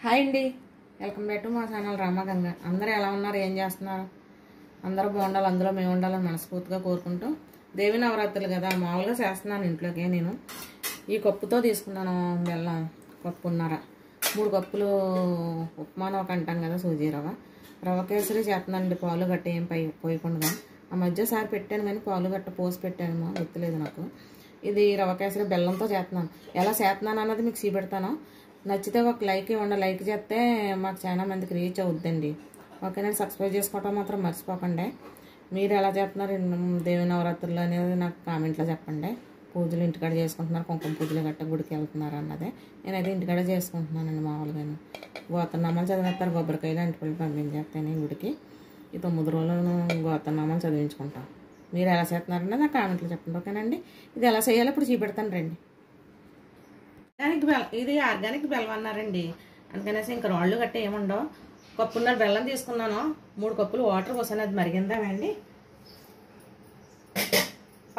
Hi అండి, welcome back to మా channel Ramganga. అందరూ ఎలా ఉన్నారు, ఏం చేస్తున్నారు? అందరూ బాగుండాలి, అందులో మేము ఉండాలని మనస్ఫూర్తిగా కోరుకుంటూ, దేవి నవరాత్రులు కదా మామూలుగా చేస్తున్నాను ఇంట్లోకి. నేను ఈ కప్పుతో తీసుకున్నాను బెల్లం, కప్పున్నర. 3 కప్పులు ఉప్మాను ఒక అంటాం కదా, సూజీ రవ్వ. రవ్వ కేసరి చేస్తున్నానండి, పాలు గట్ట ఏం పోయకుండా. ఆ మధ్య సారి పెట్టాను కానీ పాలు గట్ట పోసి పెట్టాను, గుర్తులేదు నాకు. ఇది రవ్వ కేసరి బెల్లంతో చేస్తున్నాను. ఎలా చేస్తున్నాను అన్నది మీకు చూపెడతాను. నచ్చితే ఒక లైక్ ఇవ్వండి. లైక్ చేస్తే మాకు చాలా మందికి రీచ్ అవుద్దండి. ఓకేనా? సబ్స్క్రైబ్ చేసుకోవటం మాత్రం మర్చిపోకండి. మీరు ఎలా చేస్తున్నారు దేవి నవరాత్రులు అనేది నాకు కామెంట్లో చెప్పండి. పూజలు ఇంటికాడ చేసుకుంటున్నారు, కుంకుమ పూజలు గట్ట గుడికి వెళ్తున్నారు అన్నదే. నేనైతే ఇంటికాడ చేసుకుంటున్నానండి. మామూలుగాను గోత్రనామాలు చదివేస్తారు, కొబ్బరికాయలు అంటిపళ్ళు పంపించేస్తాను గుడికి. ఈ 9 రోజులను గోత్రనామాలు చదివించుకుంటాం. మీరు ఎలా చేస్తున్నారన్నది నాకు కామెంట్లో చెప్పండి. ఓకేనండి? ఇది ఎలా చేయాలో ఇప్పుడు చూపెడతాను రండి. ఇది ఆర్గానిక్ బెల్లం అన్నారండి, అందుకనేసి ఇంకా రాళ్ళు గట్ట ఏముండవు. కప్పున్నర బెల్లం తీసుకున్నాను, 3 కప్పులు వాటర్ పోసాను. అది మరిగిందామండి.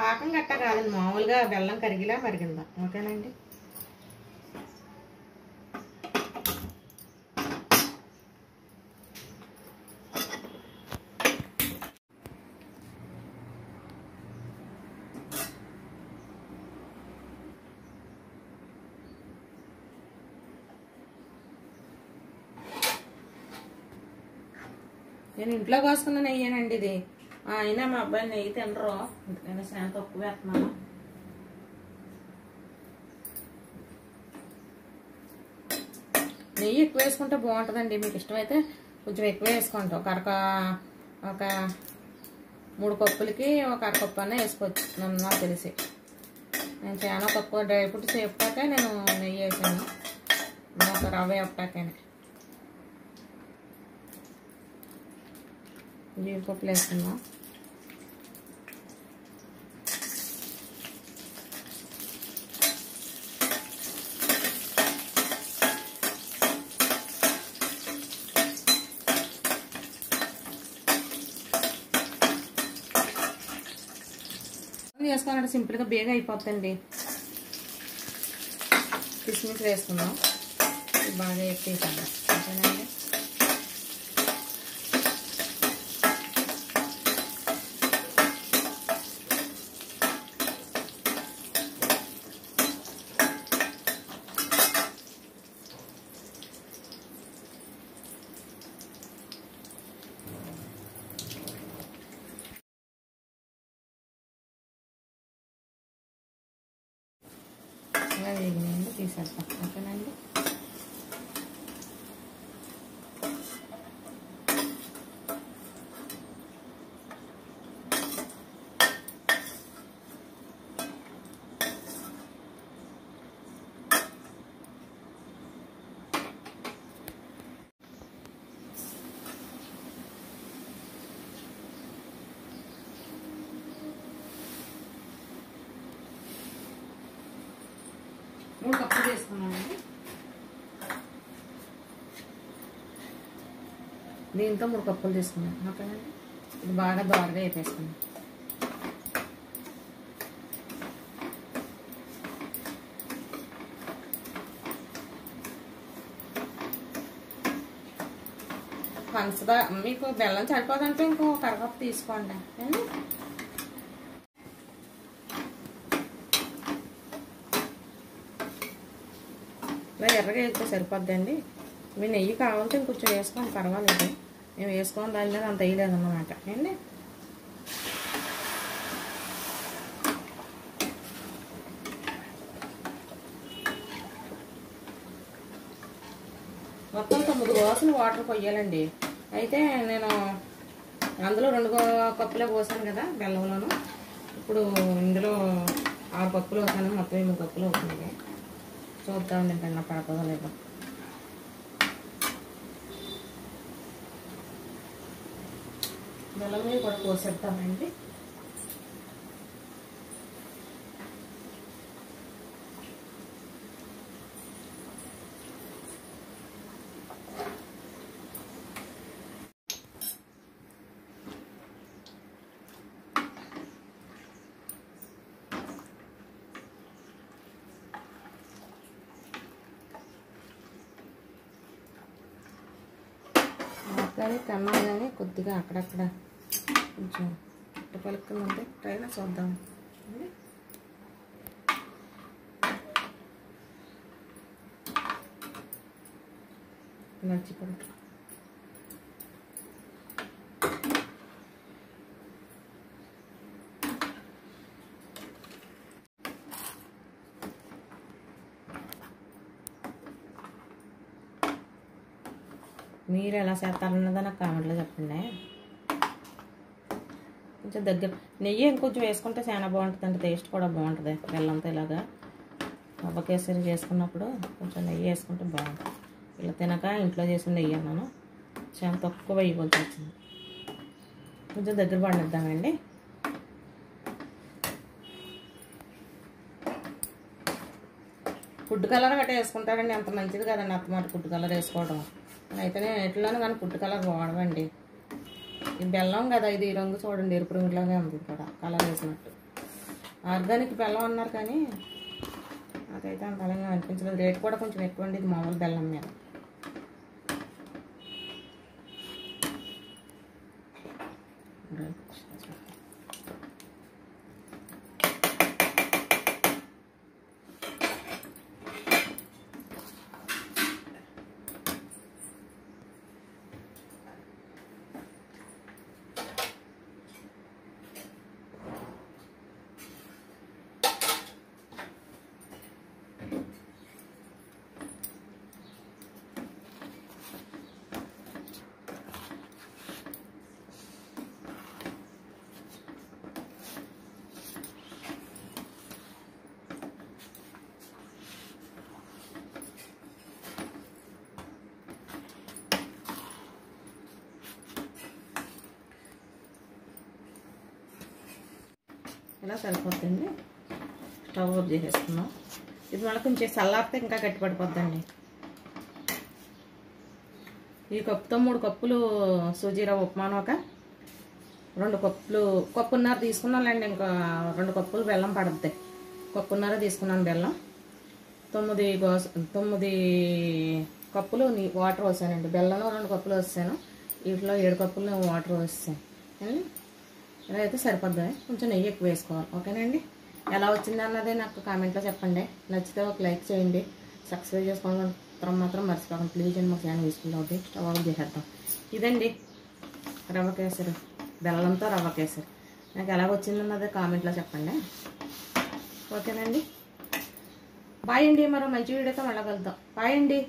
పాకం గట్ట కాదండి, మామూలుగా బెల్లం కరిగిలా మరిగిందా. ఓకేనండి? నేను ఇంట్లో కోసుకున్న నెయ్యేనండి ఇది. అయినా మా అబ్బాయి నెయ్యి తినరు, అందుకని చాలా తక్కువ వేస్తున్నాను. నెయ్యి ఎక్కువ వేసుకుంటే బాగుంటుందండి. మీకు ఇష్టమైతే కొంచెం ఎక్కువ వేసుకుంటాం. ఒక 3 కప్పులకి ఒక అరకప్పు అన్న వేసుకోవచ్చు నాకు తెలిసి. నేను చాలా తక్కువ డ్రై ఫ్రూట్స్ వేపాక నేను నెయ్యి వేసాను, ఒక రవ్వ వేపాకనే. జీడిపప్పులు వేసుకుందాం. వేసుకోవాలంటే సింపుల్గా బేగా అయిపోతుందండి. కిస్మిస్ వేసుకుందాం, బాగా ఎక్కేసాను. ఓకేనండి? వేగినాయండి, తీసేద్దాం. ఓకేనండి? మూడు కప్పులు వేసుకున్నామండి. దీంతో 3 కప్పులు తీసుకున్నాం. ఓకేనండి? ఇది బాగా దోరగా వేపేసుకున్నాం. పంచదార మీకు బెల్లం సరిపోదంటే ఇంకో కరకప్పు తీసుకోండి. ఎర్రగా వేస్తే సరిపోద్దండి. మీ నెయ్యి కావాలంటే ఇంకొంచెం వేసుకోండి, పర్వాలేదు. మేము వేసుకోని దాని మీద అంత వేయలేదు అన్నమాట అండి. మొత్తం 9 గ్లాసులు వాటర్ పోయాలండి. అయితే నేను అందులో 2 కప్పులే పోసాను కదా బెల్లంలోను. ఇప్పుడు ఇందులో 6 కప్పులు పోసాను, మొత్తం 8 కప్పులు అవుతుంది. చూద్దాం ఏంటన్నా పడుతుందో లేదో. బెల్లం మీద కూడా పోసేద్దామండి. కానీ కన్నాను కానీ కొద్దిగా అక్కడక్కడ కొంచెం పలుకుందంటే ట్రైన్ చూద్దాం. మర్చిపోయి మీరు ఎలా చేస్తారన్నదో నాకు కామెంట్లో చెప్పండి. కొంచెం దగ్గర నెయ్యి ఇంకొంచెం వేసుకుంటే చాలా బాగుంటుందండి, టేస్ట్ కూడా బాగుంటుంది. బెల్లంతో ఇలాగా రవ్వ కేసరి చేసుకున్నప్పుడు కొంచెం నెయ్యి వేసుకుంటే బాగుంటుంది. ఇలా తినక ఇంట్లో చేసిన నెయ్యి అన్నాను, చాలా తక్కువ వేయవలసి వచ్చింది. కొంచెం దగ్గర పడిద్దామండి. ఫుడ్ కలర్ గట్రా వేసుకుంటారండి, అంత మంచిది కదండి అత్తమాట ఫుడ్ కలర్ వేసుకోవడం. అయితేనే ఎట్లోనూ కానీ ఫుడ్ కలర్ వాడవండి. ఇది బెల్లం కదా, ఇది రంగు చూడండి ఎరుపు రంగులాగే ఉంది కూడా కలర్ వేసినట్టు. ఆర్గానిక్ బెల్లం అన్నారు కానీ అదైతే అంత అలాగే అనిపించలేదు. రేట్ కూడా కొంచెం ఎక్కువ అండి ఇది మామూలు బెల్లం మీద. ఇలా సరిపోతుంది. స్టవ్ ఆఫ్ చేసేసుకున్నాం. ఇది మళ్ళీ కొంచెం చల్లారితే ఇంకా గట్టిపడిపోద్దండి. ఈ కప్పుతో 3 కప్పులు సూజీ రవ్వ ఉప్మాను, ఒక 2 కప్పులు కప్పున్నర తీసుకున్నానండి. ఇంకా 2 కప్పులు బెల్లం పడుద్ది. కప్పున్నర తీసుకున్నాను బెల్లం. 9 కప్పులు వాటర్ వేసానండి. బెల్లంలో 2 కప్పులు వేసాను, వీటిలో 7 కప్పులు వాటర్ వేసాను. ఇలా అయితే సరిపోద్ది. కొంచెం నెయ్యి ఎక్కువ వేసుకోవాలి. ఓకేనండి. ఎలా వచ్చింది అన్నది నాకు కామెంట్లో చెప్పండి. నచ్చితే ఒక లైక్ చేయండి. సబ్స్క్రైబ్ చేసుకోవడం మాత్రం మర్చిపోకండి ప్లీజ్ అండి. మా ఛానల్ యూస్ఫుల్ అవుతుంది. స్టవ్ ఆఫ్ చేసేద్దాం. ఇదండి రవ్వ కేసరి, బెల్లంతో రవ్వ కేసరి. నాకు ఎలా వచ్చిందన్నది కామెంట్లో చెప్పండి. ఓకేనండి. బాయ్ అండి. మరో మంచి వీడియోతో మళ్ళీ కలుద్దాం. బాయ్ అండి.